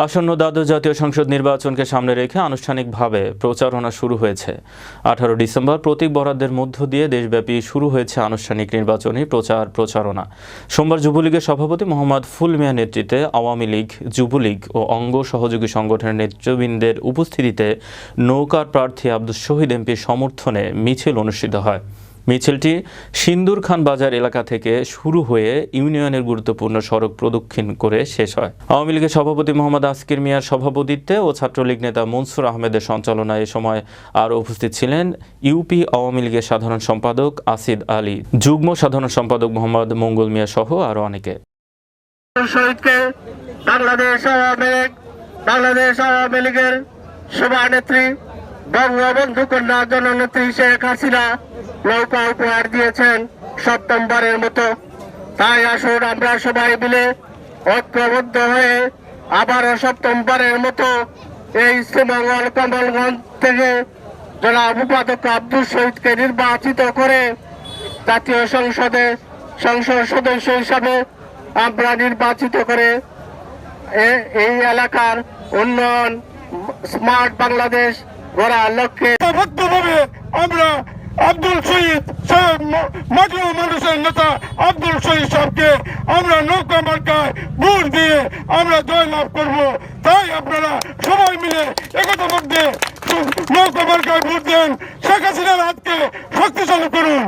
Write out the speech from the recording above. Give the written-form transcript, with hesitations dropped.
আসন্ন দ্বাদশ জাতীয় সংসদ নির্বাচনকে সামনে রেখে আনুষ্ঠানিকভাবে প্রচারণা শুরু হয়েছে। 18 ডিসেম্বর প্রতীক বরাদ্দের মধ্য দিয়ে দেশব্যাপী শুরু হয়েছে আনুষ্ঠানিক নির্বাচনী প্রচারণা। সোমবার যুবলীগের সভাপতি মোহাম্মদ ফুল মিয়া নেতৃত্বে আওয়ামী লীগ, যুবলীগ ও অঙ্গ সহযোগী সংগঠনের নেতৃবৃন্দের উপস্থিতিতে নৌকার প্রার্থী আব্দুল শহীদ এমপির সমর্থনে মিছিল অনুষ্ঠিত হয়। মিছিলটি সিন্দুর খান বাজার এলাকা থেকে শুরু হয়ে ইউনিয়নের গুরুত্বপূর্ণ সড়ক প্রদক্ষিণ করে শেষ হয়। আওয়ামী লীগের সভাপতি মোহাম্মদ আসকির মিয়ার সভাপতিত্বে ও ছাত্রলীগ নেতা মনসুর আহমেদের সঞ্চালনায় এ সময় আরও উপস্থিত ছিলেন ইউপি আওয়ামী লীগের সাধারণ সম্পাদক আসিদ আলী, যুগ্ম সাধারণ সম্পাদক মোহাম্মদ মঙ্গল মিয়া সহ আরও অনেকে। বাংলাদেশ আওয়ামী লীগের সভানেত্রী বঙ্গবন্ধু কন্যা জননেত্রী শেখ হাসিনা নৌকা উপহার দিয়েছেন সপ্তমবারের মতো। তাই আসুন আমরা সবাই মিলে ঐক্যবদ্ধ হয়ে আবারও সপ্তমবারের মতো এই শ্রীমঙ্গল কমলগঞ্জ থেকে জনাব উপাধ্যক্ষ আব্দুল শহীদকে নির্বাচিত করে জাতীয় সংসদে সংসদ সদস্য হিসাবে আমরা নির্বাচিত করে এই এলাকার উন্নয়ন স্মার্ট বাংলাদেশ গড়ার লক্ষ্যে আমরা আব্দুল শহীদ মাটির মানুষের নেতা আব্দুল শহীদ সাহেবকে আমরা নৌকা মার্কায় ভোট দিয়ে আমরা জয়লাভ করব। তাই আপনারা সবাই মিলে একতা মধ্যে নৌকা মার্কায় ভোট দেন, শেখ হাসিনার হাতকে শক্তিশালী করুন।